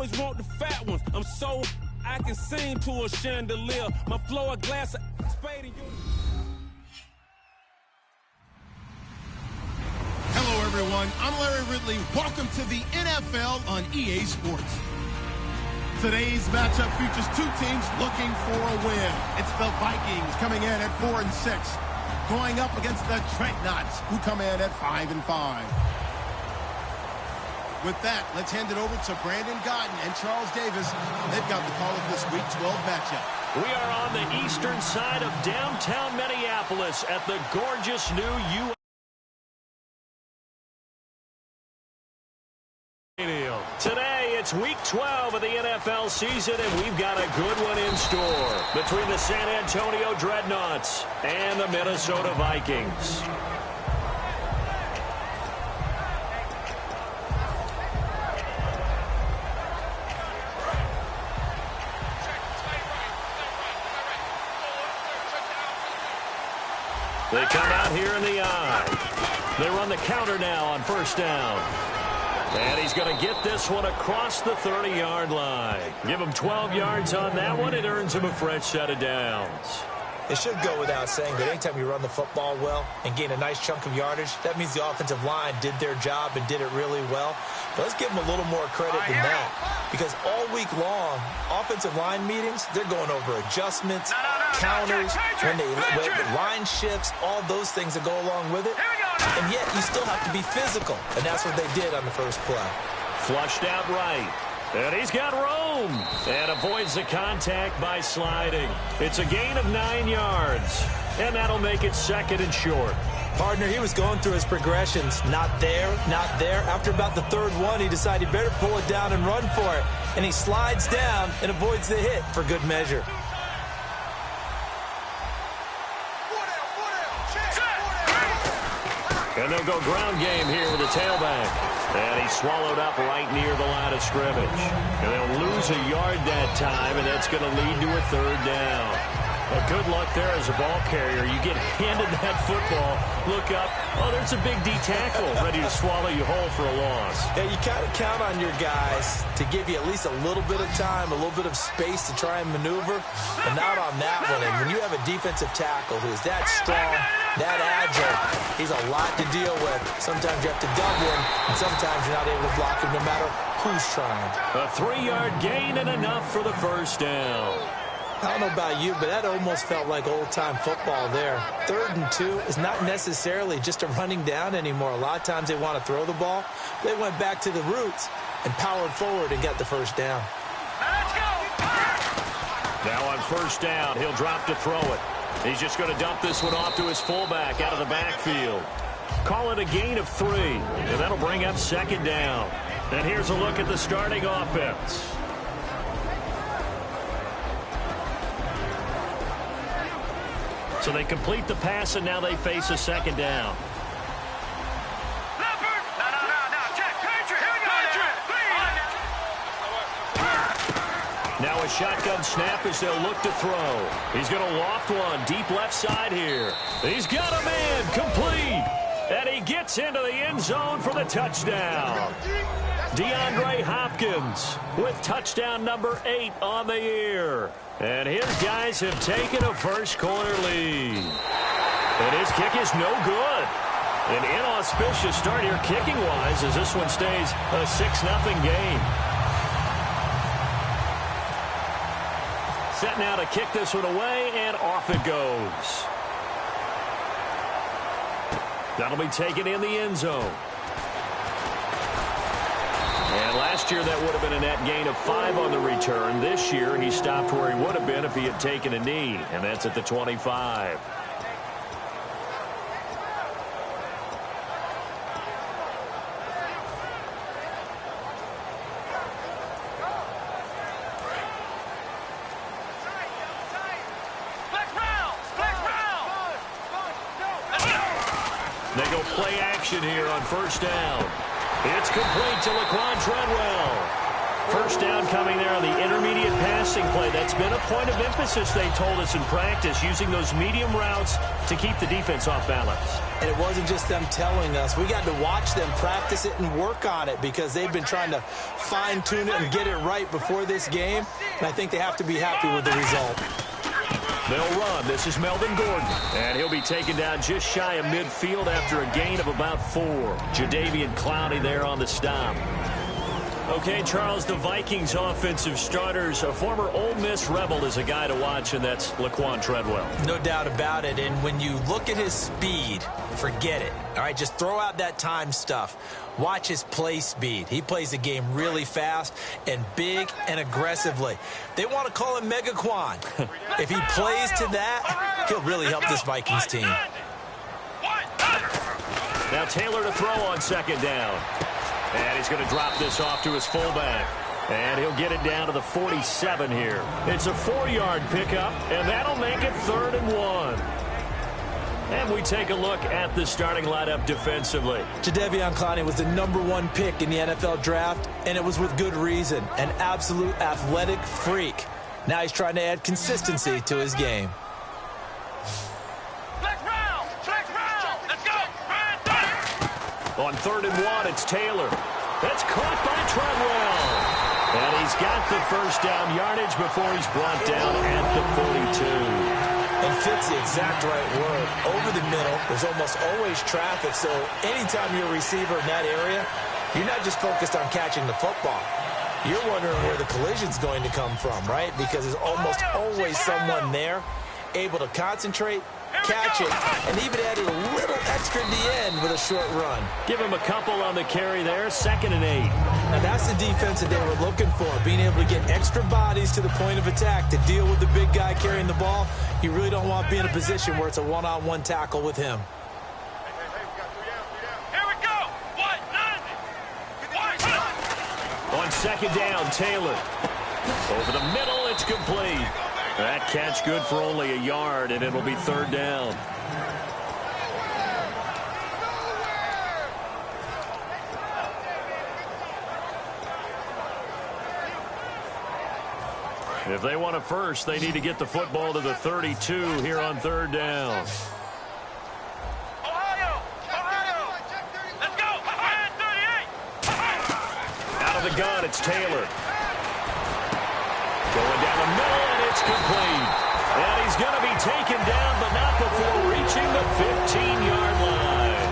always want the fat ones. I'm so I can sing to a chandelier. My flow a glass of spade and you. Hello, everyone. I'm Larry Ridley. Welcome to the NFL on EA Sports. Today's matchup features two teams looking for a win. It's the Vikings coming in at 4-6, going up against the Trentknots, who come in at 5-5. With that, let's hand it over to Brandon Gotten and Charles Davis. They've got the call of this Week 12 matchup. We are on the eastern side of downtown Minneapolis at the gorgeous new U. Today, it's Week 12 of the NFL season, and we've got a good one in store between the San Antonio Dreadnoughts and the Minnesota Vikings. They come out here in the eye. They run the counter now on first down. And he's going to get this one across the 30-yard line. Give him 12 yards on that one. It earns him a fresh set of downs. It should go without saying that anytime you run the football well and gain a nice chunk of yardage, that means the offensive line did their job and did it really well. But let's give them a little more credit than that. Because all week long, offensive line meetings, they're going over adjustments, counters, when line shifts, all those things that go along with it. And yet you still have to be physical. And that's what they did on the first play. Flushed out right. And he's got room. And avoids the contact by sliding. It's a gain of 9 yards. And that'll make it second and short. Partner, he was going through his progressions. Not there, not there. After about the third one, he decided he better pull it down and run for it. And he slides down and avoids the hit for good measure. And they'll go ground game here with the tailback. And he's swallowed up right near the line of scrimmage. And they'll lose a yard that time, and that's going to lead to a third down. Well, good luck there as a ball carrier. You get handed that football, look up, oh, there's a big D tackle ready to swallow you whole for a loss. Yeah, you kind of count on your guys to give you at least a little bit of time, a little bit of space to try and maneuver, and not on that one. And when you have a defensive tackle who's that strong, that agile, he's a lot to deal with. Sometimes you have to double him, and sometimes you're not able to block him no matter who's trying. A 3-yard gain and enough for the first down. I don't know about you, but that almost felt like old-time football there. 3rd and 2 is not necessarily just a running down anymore. A lot of times they want to throw the ball. They went back to the roots and powered forward and got the first down. Let's go! Now on first down, he'll drop to throw it. He's just going to dump this one off to his fullback out of the backfield. Call it a gain of 3, and that'll bring up second down. And here's a look at the starting offense. So they complete the pass, and now they face a second down. Now a shotgun snap as they'll look to throw. He's going to loft one deep left side here. He's got a man complete. And he gets into the end zone for the touchdown. DeAndre Hopkins with touchdown number 8 on the year. And his guys have taken a first-quarter lead. And his kick is no good. An inauspicious start here kicking-wise as this one stays a 6-0 game. Set now to kick this one away, and off it goes. That'll be taken in the end zone. And last year, that would have been a net gain of 5 on the return. This year, he stopped where he would have been if he had taken a knee, and that's at the 25. They go play action here on first down. It's complete to Laquan Treadwell. first down coming there on the intermediate passing play. That's been a point of emphasis, they told us in practice, using those medium routes to keep the defense off balance. And it wasn't just them telling us. We got to watch them practice it and work on it because they've been trying to fine-tune it and get it right before this game. And I think they have to be happy with the result. They'll run. This is Melvin Gordon. And he'll be taken down just shy of midfield after a gain of about 4. Jadeveon Clowney there on the stop. Okay, Charles, the Vikings offensive starters, a former Ole Miss Rebel is a guy to watch, and that's Laquan Treadwell. No doubt about it. And when you look at his speed, forget it. All right, just throw out that time stuff. Watch his play speed. He plays the game really fast and big and aggressively. They want to call him Megaquan. If he plays to that, he'll really help this Vikings team. Now Taylor to throw on second down. And he's going to drop this off to his fullback. And he'll get it down to the 47 here. It's a 4-yard pickup, and that'll make it 3rd and 1. And we take a look at the starting lineup defensively. Jadeveon Clowney was the #1 pick in the NFL draft, and it was with good reason. An absolute athletic freak. Now he's trying to add consistency to his game. On 3rd and 1, it's Taylor. That's caught by Treadwell. And he's got the first down yardage before he's brought down at the 42. And fits the exact right word. Over the middle, there's almost always traffic, so anytime you're a receiver in that area, you're not just focused on catching the football. You're wondering where the collision's going to come from, right? Because there's almost always someone there able to concentrate, catch it, and even added a little extra at the end with a short run. Give him a couple on the carry there, 2nd and 8. Now that's the defense that they were looking for, being able to get extra bodies to the point of attack to deal with the big guy carrying the ball. You really don't want to be in a position where it's a one-on-one tackle with him. Here we go. On 2nd down, Taylor. Over the middle, it's complete. That catch good for only a yard, and it'll be 3rd down. If they want a first, they need to get the football to the 32 here on 3rd down. Ohio! Let's go! 38! Out of the gun, it's Taylor. Going down the middle, and it's complete. And he's going to be taken down, but not before reaching the 15-yard line.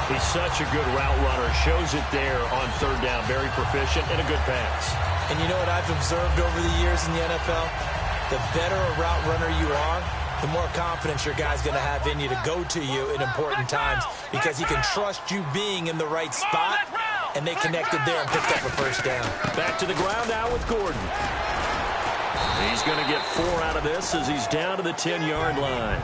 He's such a good route runner. Shows it there on 3rd down. Very proficient and a good pass. And you know what I've observed over the years in the NFL? The better a route runner you are, the more confidence your guy's going to have in you to go to you in important times because he can trust you being in the right spot, and they connected there and picked up a first down. Back to the ground now with Gordon. He's going to get 4 out of this as he's down to the 10-yard line.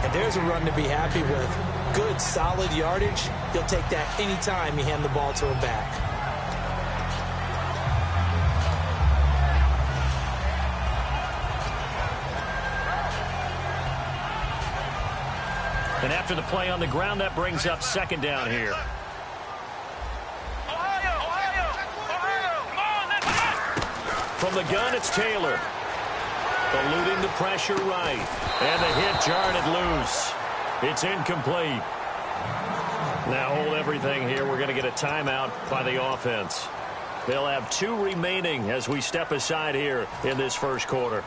And there's a run to be happy with. Good, solid yardage. He'll take that anytime you hand the ball to him back. And after the play on the ground, that brings up 2nd down here. Ohio! Come on, let's go! From the gun, it's Taylor. Eluding the pressure right. And the hit jarred it loose. It's incomplete. Now hold everything here. We're going to get a timeout by the offense. They'll have 2 remaining as we step aside here in this first quarter.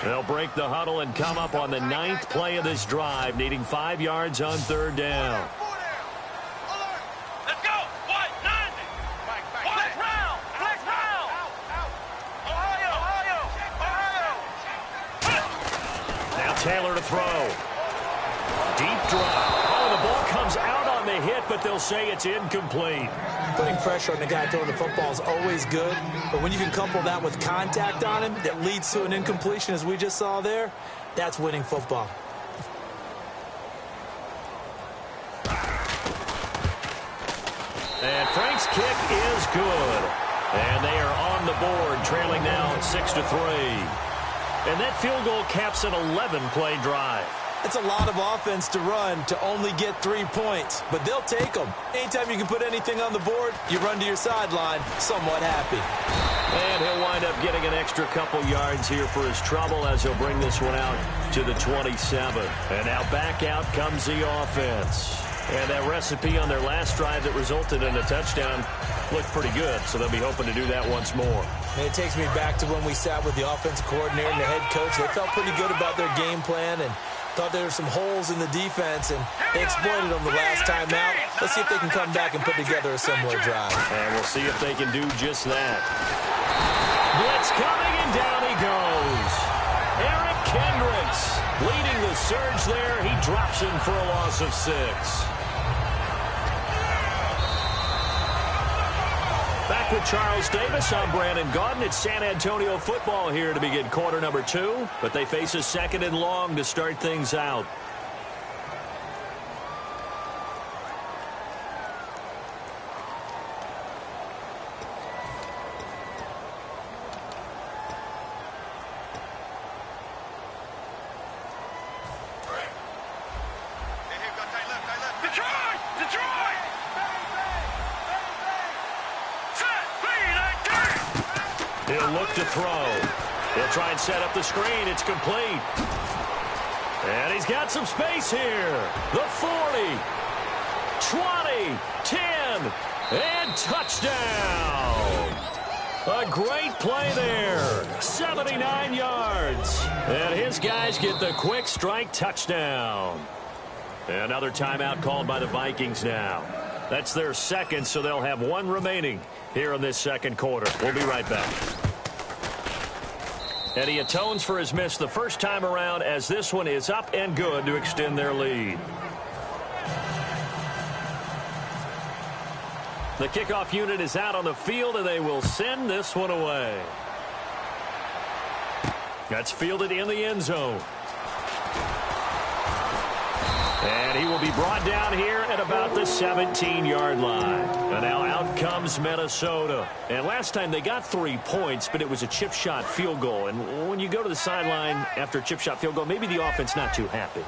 They'll break the huddle and come up on the 9th play of this drive, needing 5 yards on 3rd down. Let's go! White, 90! Flex round! Ohio! Now Taylor to throw. Deep drop. Oh, the ball comes out on the hit, but they'll say it's incomplete. Putting pressure on the guy throwing the football is always good, but when you can couple that with contact on him that leads to an incompletion, as we just saw there, that's winning football. And Frank's kick is good. And they are on the board, trailing now 6-3. And that field goal caps an 11-play drive. It's a lot of offense to run to only get 3 points, but they'll take them. Anytime you can put anything on the board, you run to your sideline somewhat happy. And he'll wind up getting an extra couple yards here for his trouble as he'll bring this one out to the 27. And now back out comes the offense. And that recipe on their last drive that resulted in a touchdown looked pretty good, so they'll be hoping to do that once more. And it takes me back to when we sat with the offensive coordinator and the head coach. They felt pretty good about their game plan and thought there were some holes in the defense, and they exploited them the last time out. Let's see if they can come back and put together a similar drive. And we'll see if they can do just that. Blitz coming, and down he goes. Eric Kendricks leading the surge there. He drops him for a loss of 6. Back with Charles Davis, I'm Brandon Gaudin. It's San Antonio football here to begin quarter number 2, but they face a second and long to start things out. He'll look to throw. He'll try and set up the screen. It's complete. And he's got some space here. The 40, 20, 10, and touchdown. A great play there. 79 yards. And his guys get the quick strike touchdown. Another timeout called by the Vikings now. That's their second, so they'll have one remaining here in this second quarter. We'll be right back. And he atones for his miss the first time around, as this one is up and good to extend their lead. The kickoff unit is out on the field, and they will send this one away. That's fielded in the end zone. And he will be brought down here at about the 17-yard line. And now out comes Minnesota. And last time they got 3 points, but it was a chip shot field goal. And when you go to the sideline after a chip shot field goal, maybe the offense not too happy.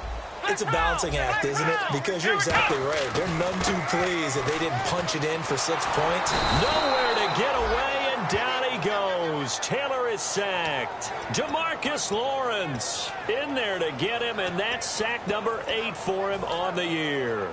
It's a balancing act, isn't it? Because you're exactly right. They're none too pleased that they didn't punch it in for 6 points. Nowhere to get away, and down he goes. Taylor is sacked. DeMarcus Lawrence in there to get him, and that's sack number 8 for him on the year.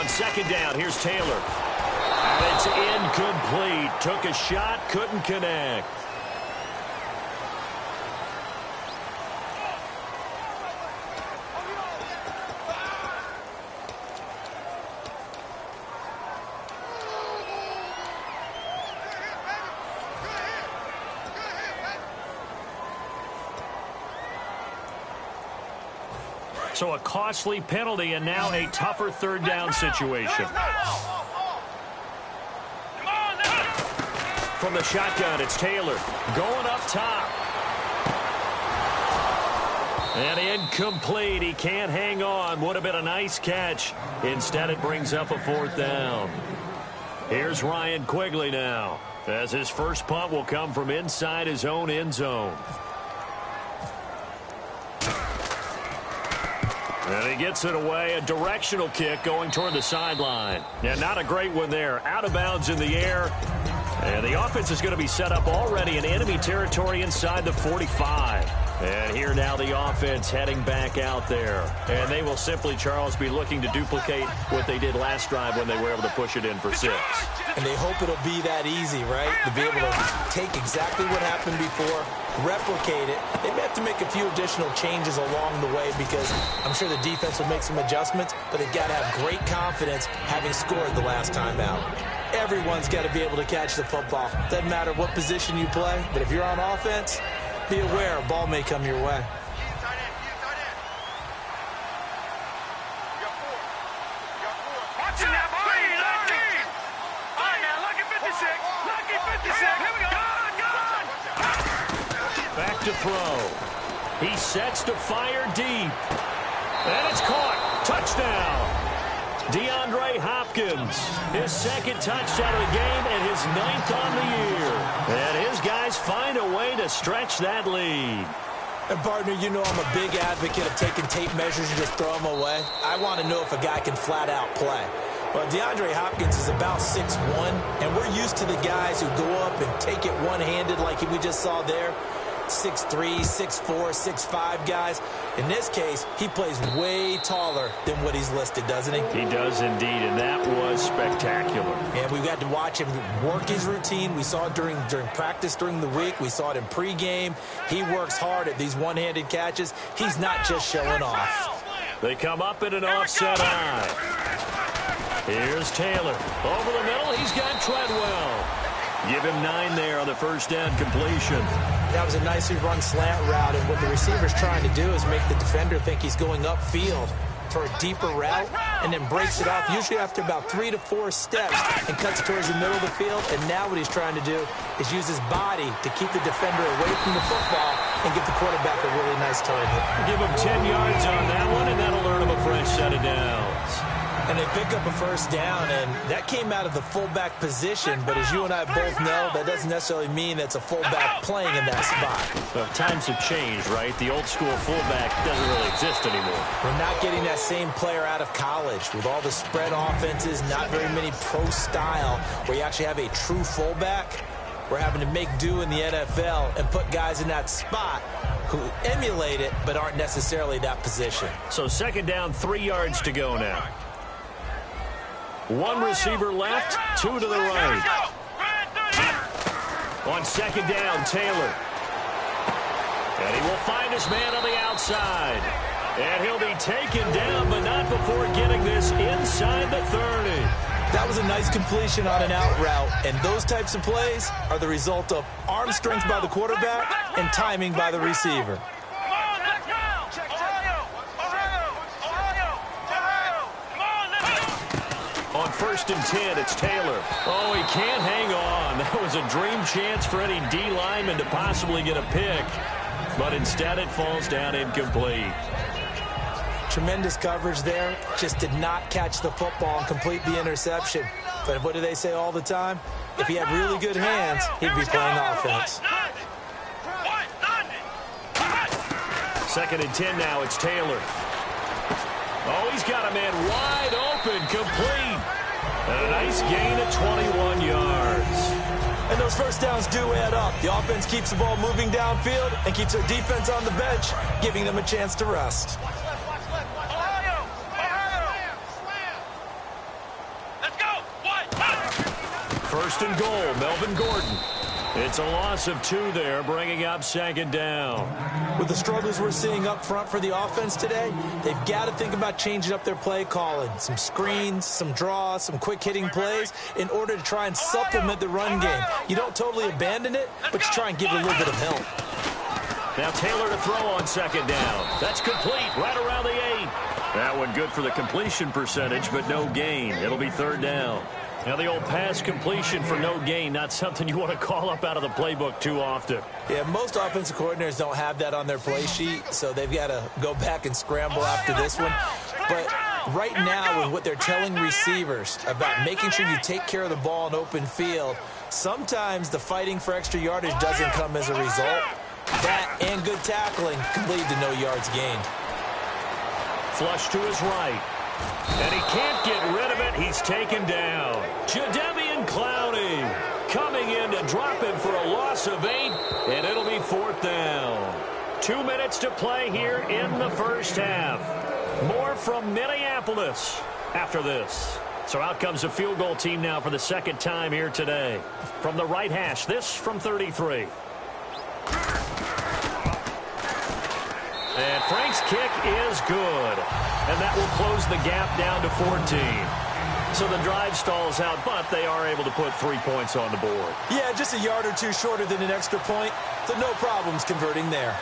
Second down, here's Taylor. And it's incomplete. Took a shot, couldn't connect. So a costly penalty and now a tougher third down situation. From the shotgun, it's Taylor going up top. And incomplete. He can't hang on. Would have been a nice catch. Instead, it brings up a 4th down. Here's Ryan Quigley now, as his first punt will come from inside his own end zone. And he gets it away, a directional kick going toward the sideline. And not a great one there. Out of bounds in the air. And the offense is going to be set up already in enemy territory inside the 45. And here now the offense heading back out there. And they will simply, Charles, be looking to duplicate what they did last drive when they were able to push it in for 6. And they hope it'll be that easy, right? To be able to take exactly what happened before, replicate it. They may have to make a few additional changes along the way because I'm sure the defense will make some adjustments, but they've got to have great confidence having scored the last time out. Everyone's got to be able to catch the football. Doesn't matter what position you play, but if you're on offense, be aware a ball may come your way. to throw. He sets to fire deep. And it's caught. Touchdown. DeAndre Hopkins, his second touchdown of the game and his 9th on the year. And his guys find a way to stretch that lead. And, partner, you know I'm a big advocate of taking tape measures and just throw them away. I want to know if a guy can flat-out play. Well, DeAndre Hopkins is about 6'1", and we're used to the guys who go up and take it one-handed like we just saw there. 6'3", 6'4", 6'5" guys. In this case, he plays way taller than what he's listed, doesn't he? He does indeed, and that was spectacular. And we got to watch him work his routine. We saw it during practice during the week. We saw it in pregame. He works hard at these one-handed catches. He's not just showing off. They come up in an offset eye. Here's Taylor. Over the middle, he's got Treadwell. Give him 9 there on the first down completion. That was a nicely run slant route, and what the receiver's trying to do is make the defender think he's going upfield for a deeper route, and then breaks it off, usually after about 3 to 4 steps, and cuts towards the middle of the field. And now what he's trying to do is use his body to keep the defender away from the football and give the quarterback a really nice target. Give him 10 yards on that one, and that'll earn him a fresh set of downs. And they pick up a first down, and that came out of the fullback position. But as you and I both know, that doesn't necessarily mean that's a fullback playing in that spot. Well, times have changed, right? The old school fullback doesn't really exist anymore. We're not getting that same player out of college with all the spread offenses, not very many pro style, where you actually have a true fullback. We're having to make do in the NFL and put guys in that spot who emulate it but aren't necessarily that position. So second down, 3 yards to go now. One receiver left, 2 to the right. On second down, Taylor. And he will find his man on the outside. And he'll be taken down, but not before getting this inside the 30. That was a nice completion on an out route, and those types of plays are the result of arm strength by the quarterback and timing by the receiver. On first and 10, it's Taylor. Oh, he can't hang on. That was a dream chance for any D lineman to possibly get a pick. But instead it falls down incomplete. Tremendous coverage there. Just did not catch the football and complete the interception. But what do they say all the time? If he had really good hands, he'd be playing offense. Second and 10 now, it's Taylor. Oh, he's got a man wide open, complete. And a nice gain of 21 yards. And those first downs do add up. The offense keeps the ball moving downfield and keeps their defense on the bench, giving them a chance to rest. First and goal, Melvin Gordon. It's a loss of 2 there, bringing up second down. With the struggles we're seeing up front for the offense today, they've got to think about changing up their play calling. Some screens, some draws, some quick-hitting plays in order to try and supplement the run game. You don't totally abandon it, but you try and give it a little bit of help. Now Taylor to throw on second down. That's complete, right around the 8. That one good for the completion percentage, but no gain. It'll be third down. Now the old pass completion for no gain, not something you want to call up out of the playbook too often. Yeah, most offensive coordinators don't have that on their play sheet, so they've got to go back and scramble after this one. But right now, with what they're telling receivers about making sure you take care of the ball in open field, sometimes the fighting for extra yardage doesn't come as a result. That and good tackling can lead to no yards gained. Flush to his right. And he can't get rid of it. He's taken down. Jadeveon Clowney coming in to drop him for a loss of 8, and it'll be fourth down. 2 minutes to play here in the first half. More from Minneapolis after this. So out comes the field goal team now for the second time here today. From the right hash, this from 33. And Frank's kick is good. And that will close the gap down to 14. So the drive stalls out, but they are able to put 3 points on the board. Yeah, just a yard or two shorter than an extra point, so no problems converting there.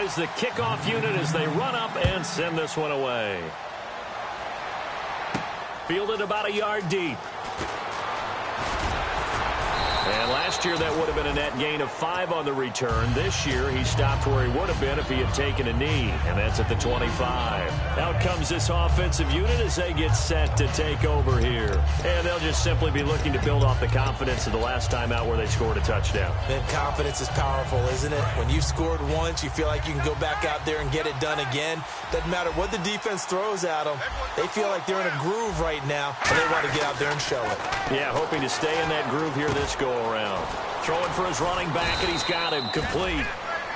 is the kickoff unit as they run up and send this one away. Fielded about a yard deep. And last year, that would have been a net gain of 5 on the return. This year, he stopped where he would have been if he had taken a knee, and that's at the 25. Out comes this offensive unit as they get set to take over here. And they'll just simply be looking to build off the confidence of the last time out where they scored a touchdown. Man, confidence is powerful, isn't it? When you scored once, you feel like you can go back out there and get it done again. Doesn't matter what the defense throws at them. They feel like they're in a groove right now, and they want to get out there and show it. Yeah, hoping to stay in that groove here this go-around. Throwing for his running back, and he's got him complete.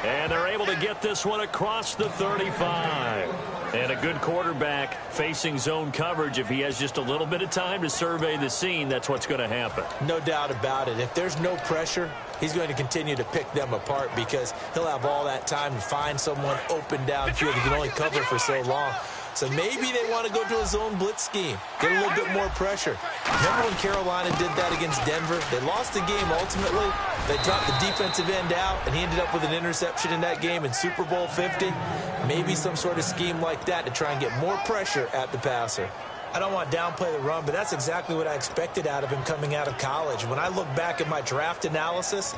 And they're able to get this one across the 35. And a good quarterback facing zone coverage. If he has just a little bit of time to survey the scene, that's what's going to happen. No doubt about it. If there's no pressure, he's going to continue to pick them apart because he'll have all that time to find someone open downfield. He can only cover for so long. So maybe they want to go to a zone blitz scheme, get a little bit more pressure. Remember when Carolina did that against Denver? They lost the game ultimately. They dropped the defensive end out, and he ended up with an interception in that game in Super Bowl 50. Maybe some sort of scheme like that to try and get more pressure at the passer. I don't want to downplay the run, but that's exactly what I expected out of him coming out of college. When I look back at my draft analysis,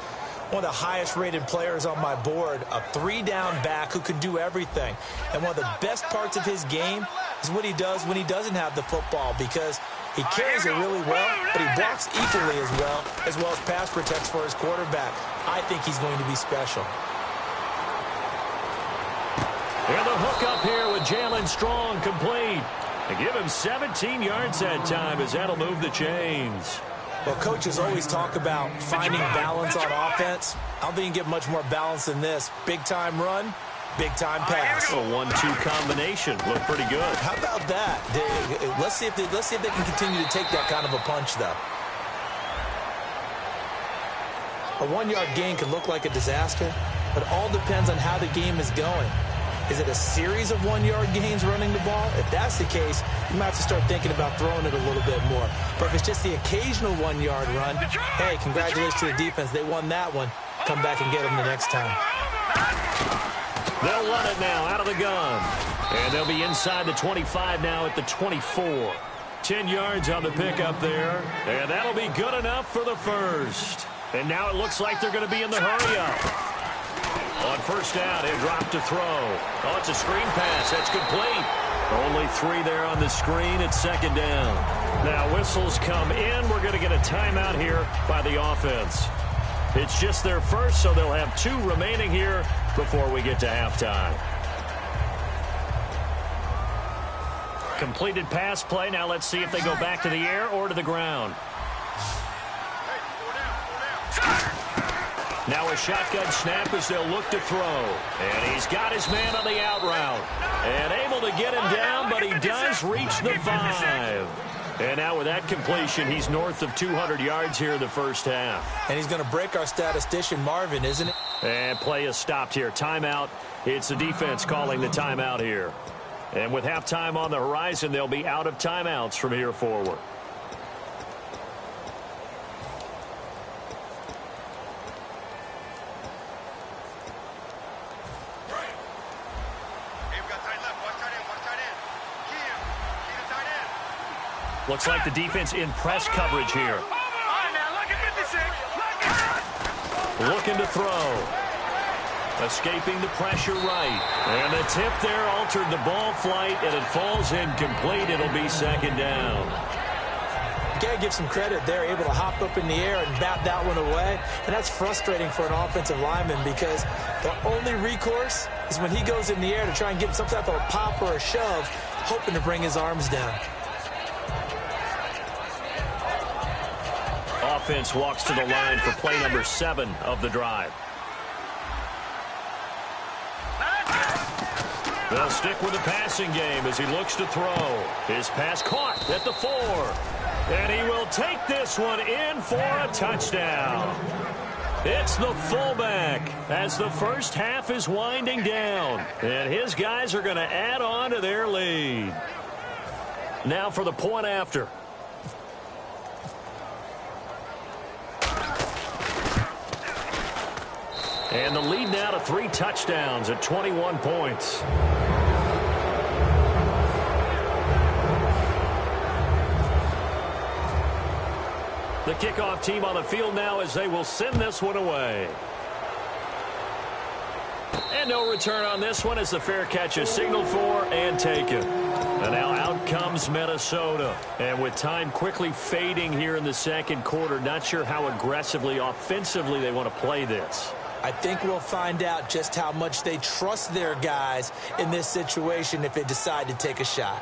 one of the highest-rated players on my board, a 3-down back who can do everything. And one of the best parts of his game is what he does when he doesn't have the football because he carries it really well, but he blocks equally as well as pass protects for his quarterback. I think he's going to be special. And the hook up here with Jalen Strong complete. They give him 17 yards that time as that'll move the chains. Well, coaches always talk about finding balance on offense. I don't think you can get much more balance than this. Big-time run, big-time pass. A 1-2 combination. Looked pretty good. How about that? Let's see if they can continue to take that kind of a punch, though. A 1-yard gain could look like a disaster, but it all depends on how the game is going. Is it a series of 1-yard gains running the ball? If that's the case, you might have to start thinking about throwing it a little bit more. But if it's just the occasional 1-yard run, hey, congratulations to the defense. They won that one. Come back and get them the next time. They'll run it now out of the gun. And they'll be inside the 25 now at the 24. 10 yards on the pickup there. And that'll be good enough for the first. And now it looks like they're going to be in the hurry-up. On first down, he'll drop to throw. Oh, it's a screen pass. That's complete. Only 3 there on the screen at second down. Now whistles come in. We're going to get a timeout here by the offense. It's just their first, so they'll have 2 remaining here before we get to halftime. Completed pass play. Now let's see if they go back to the air or to the ground. Now a shotgun snap as they'll look to throw. And he's got his man on the out route. And able to get him down, but he does reach the 5. And now with that completion, he's north of 200 yards here in the first half. And he's going to break our statistician, Marvin, isn't it? And play is stopped here. Timeout. It's the defense calling the timeout here. And with halftime on the horizon, they'll be out of timeouts from here forward. Looks like the defense in press coverage here. Looking to throw. Escaping the pressure right. And the tip there altered the ball flight, and it falls incomplete. It'll be second down. You got to give some credit. They're able to hop up in the air and bat that one away. And that's frustrating for an offensive lineman because the only recourse is when he goes in the air to try and get some type of a pop or a shove, hoping to bring his arms down. Offense walks to the line for play number 7 of the drive. They'll stick with the passing game as he looks to throw. His pass caught at the 4. And he will take this one in for a touchdown. It's the fullback as the first half is winding down. And his guys are going to add on to their lead. Now for the point after. And the lead now to 3 touchdowns at 21 points. The kickoff team on the field now as they will send this one away. And no return on this one as the fair catch is signaled for and taken. And now out comes Minnesota. And with time quickly fading here in the second quarter, not sure how aggressively, offensively they want to play this. I think we'll find out just how much they trust their guys in this situation if they decide to take a shot.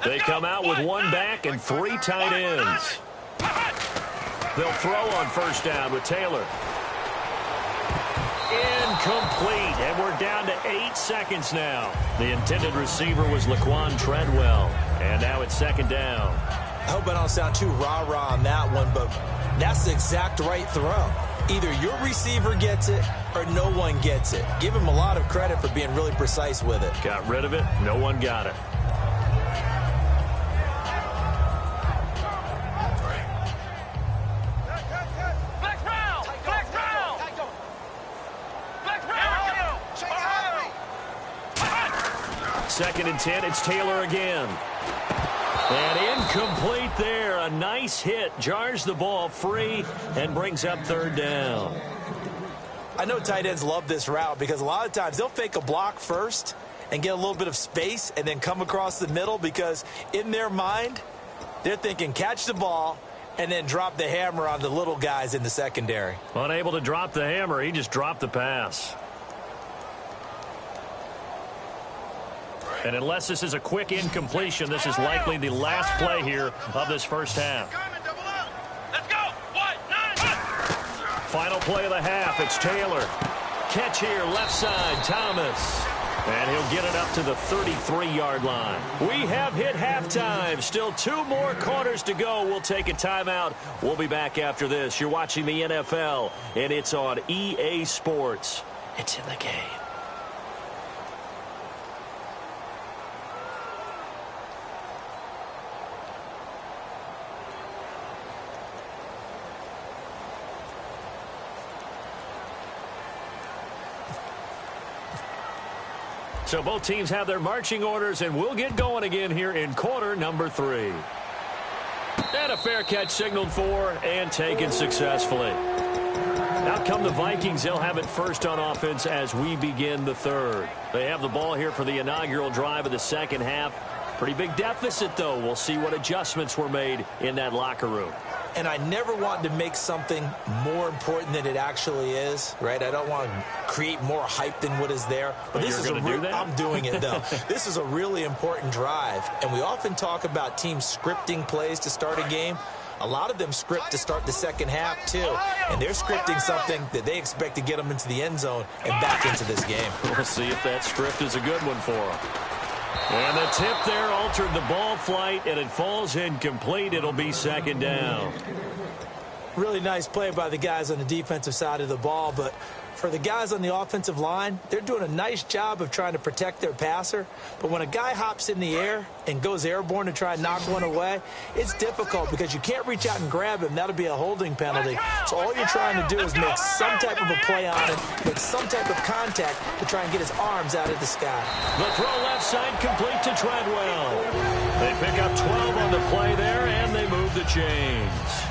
They come out with 1 back and 3 tight ends. They'll throw on first down with Taylor. Incomplete, and we're down to 8 seconds now. The intended receiver was Laquan Treadwell, and now it's second down. I hope I don't sound too rah-rah on that one, but that's the exact right throw. Either your receiver gets it or no one gets it. Give him a lot of credit for being really precise with it. Got rid of it. No one got it. Second and 10, it's Taylor again. And incomplete there. A nice hit. Jars the ball free and brings up third down. I know tight ends love this route because a lot of times they'll fake a block first and get a little bit of space and then come across the middle because in their mind, they're thinking catch the ball and then drop the hammer on the little guys in the secondary. Unable to drop the hammer, he just dropped the pass. And unless this is a quick incompletion, this is likely the last play here of this first half. Final play of the half, it's Taylor. Catch here, left side, Thomas. And he'll get it up to the 33-yard line. We have hit halftime. Still 2 more quarters to go. We'll take a timeout. We'll be back after this. You're watching the NFL, and it's on EA Sports. It's in the game. So both teams have their marching orders, and we'll get going again here in quarter number 3. And a fair catch signaled for and taken successfully. Out come the Vikings. They'll have it first on offense as we begin the third. They have the ball here for the inaugural drive of the second half. Pretty big deficit, though. We'll see what adjustments were made in that locker room. And I never want to make something more important than it actually is, right? I don't want to create more hype than what is there. But this is going to do that? I'm doing it, though. This is a really important drive. And we often talk about teams scripting plays to start a game. A lot of them script to start the second half, too. And they're scripting something that they expect to get them into the end zone and back into this game. We'll see if that script is a good one for them. And the tip there altered the ball flight, and it falls incomplete. It'll be second down. Really nice play by the guys on the defensive side of the ball, but for the guys on the offensive line, they're doing a nice job of trying to protect their passer. But when a guy hops in the air and goes airborne to try and knock one away, it's difficult because you can't reach out and grab him. That'll be a holding penalty. So all you're trying to do is make some type of a play on it, make some type of contact to try and get his arms out of the sky. The throw left side complete to Treadwell. They pick up 12 on the play there, and they move the chains.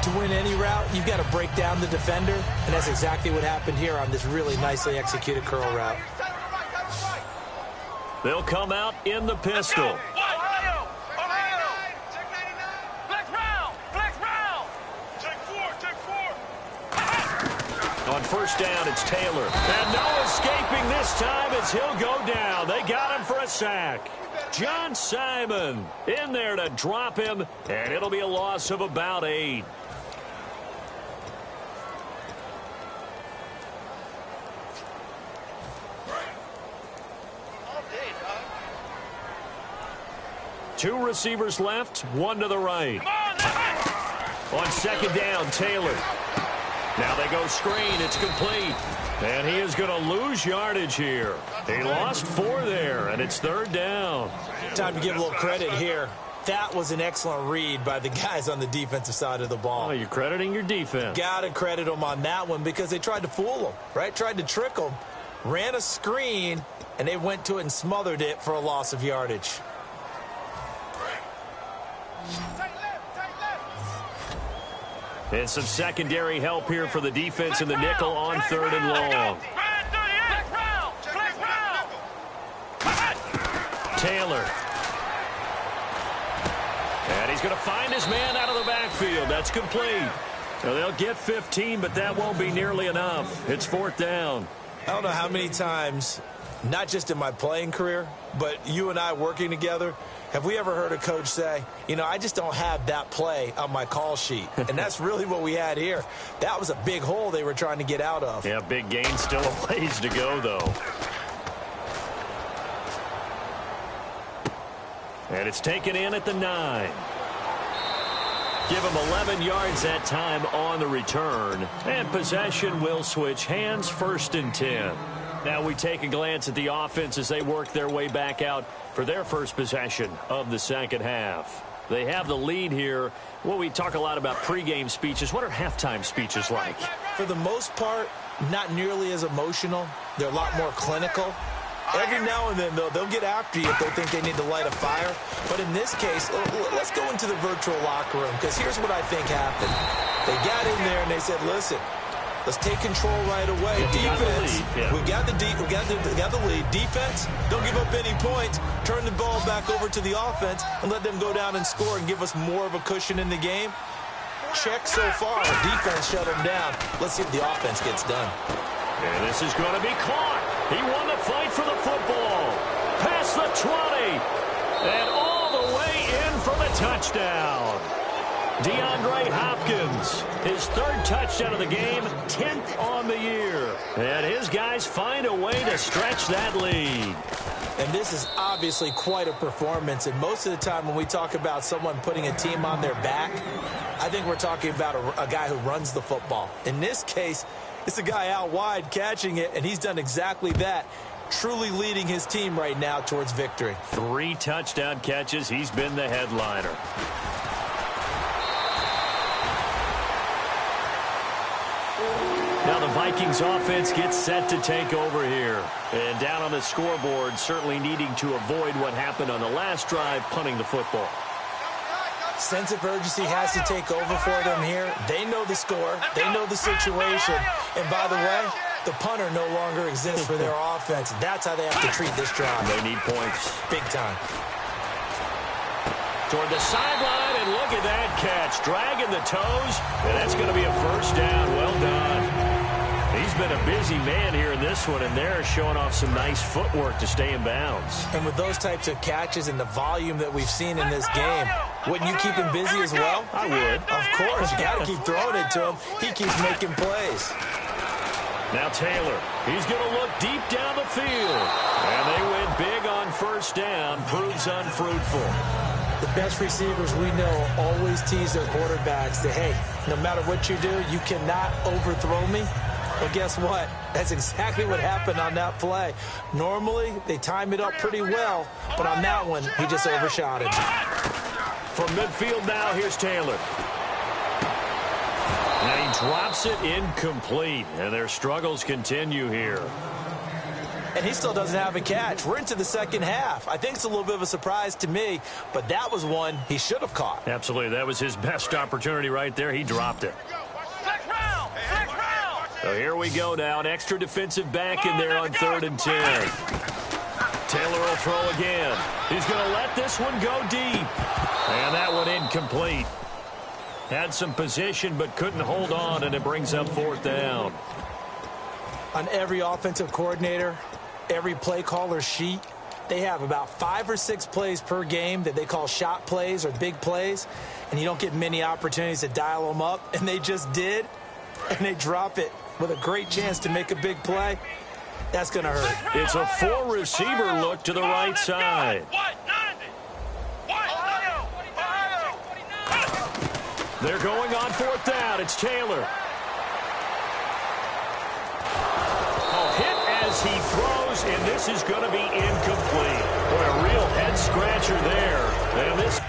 To win any route, you've got to break down the defender, and that's exactly what happened here on this really nicely executed curl route. They'll come out in the pistol. On first down, it's Taylor. And no escaping this time as he'll go down. They got him for a sack. John Simon in there to drop him, and it'll be a loss of about 8. Two receivers left, one to the right. On second down, Taylor. Now they go screen. It's complete. And he is going to lose yardage here. He lost 4 there, and it's 3rd down. Time to give a little credit here. That was an excellent read by the guys on the defensive side of the ball. Oh, you're crediting your defense. Got to credit them on that one because they tried to fool them, right? Tried to trick them. Ran a screen, and they went to it and smothered it for a loss of yardage. And some secondary help here for the defense in the nickel on 3rd and long. Taylor. And he's going to find his man out of the backfield. That's complete. So they'll get 15, but that won't be nearly enough. It's 4th down. I don't know how many times, not just in my playing career, but you and I working together, have we ever heard a coach say, you know, I just don't have that play on my call sheet? And that's really what we had here. That was a big hole they were trying to get out of. Yeah, big gain, still a ways to go, though. And it's taken in at the 9. Give him 11 yards that time on the return. And possession will switch hands, 1st and 10. Now we take a glance at the offense as they work their way back out for their first possession of the second half. They have the lead here. Well, we talk a lot about pregame speeches. What are halftime speeches like? For the most part, not nearly as emotional. They're a lot more clinical. Every now and then, though, they'll get after you if they think they need to light a fire. But in this case, let's go into the virtual locker room, because here's what I think happened. They got in there and they said, listen, let's take control right away. Defense, we got the lead. Defense, don't give up any points. Turn the ball back over to the offense and let them go down and score and give us more of a cushion in the game. Check so far. Defense shut them down. Let's see if the offense gets done. And this is going to be caught. He won the fight for the football. Past the 20. And all the way in for the touchdown. DeAndre Hopkins, his 3rd touchdown of the game, 10th on the year. And his guys find a way to stretch that lead. And this is obviously quite a performance. And most of the time when we talk about someone putting a team on their back, I think we're talking about a guy who runs the football. In this case, it's a guy out wide catching it, and he's done exactly that, truly leading his team right now towards victory. 3 touchdown catches. He's been the headliner. Now the Vikings offense gets set to take over here. And down on the scoreboard, certainly needing to avoid what happened on the last drive, punting the football. Sense of urgency has to take over for them here. They know the score. They know the situation. And by the way, the punter no longer exists for their offense. That's how they have to treat this drive. They need points. Big time. Toward the sideline, and look at that catch. Dragging the toes, and that's going to be a 1st down. Well done. He's been a busy man here in this one, and they're showing off some nice footwork to stay in bounds. And with those types of catches and the volume that we've seen in this game, wouldn't you keep him busy as well? I would. Of course. You got to keep throwing it to him. He keeps making plays. Now Taylor, he's going to look deep down the field. And they win big on 1st down. Proves unfruitful. The best receivers we know always tease their quarterbacks that, hey, no matter what you do, you cannot overthrow me. Well, guess what? That's exactly what happened on that play. Normally, they time it up pretty well, but on that one, he just overshot it. From midfield now, here's Taylor. And he drops it incomplete, and their struggles continue here. And he still doesn't have a catch. We're into the second half. I think it's a little bit of a surprise to me, but that was one he should have caught. Absolutely. That was his best opportunity right there. He dropped it. So here we go now. An extra defensive back in there on 3rd and 10. Taylor will throw again. He's going to let this one go deep. And that one incomplete. Had some position but couldn't hold on, and it brings up 4th down. On every offensive coordinator, every play caller sheet, they have about 5 or 6 plays per game that they call shot plays or big plays, and you don't get many opportunities to dial them up, and they just did, and they drop it with a great chance to make a big play. That's going to hurt. It's a 4-receiver look to the right side. They're going on 4th down. It's Taylor. and this is going to be incomplete. Boy, a real head-scratcher there. And this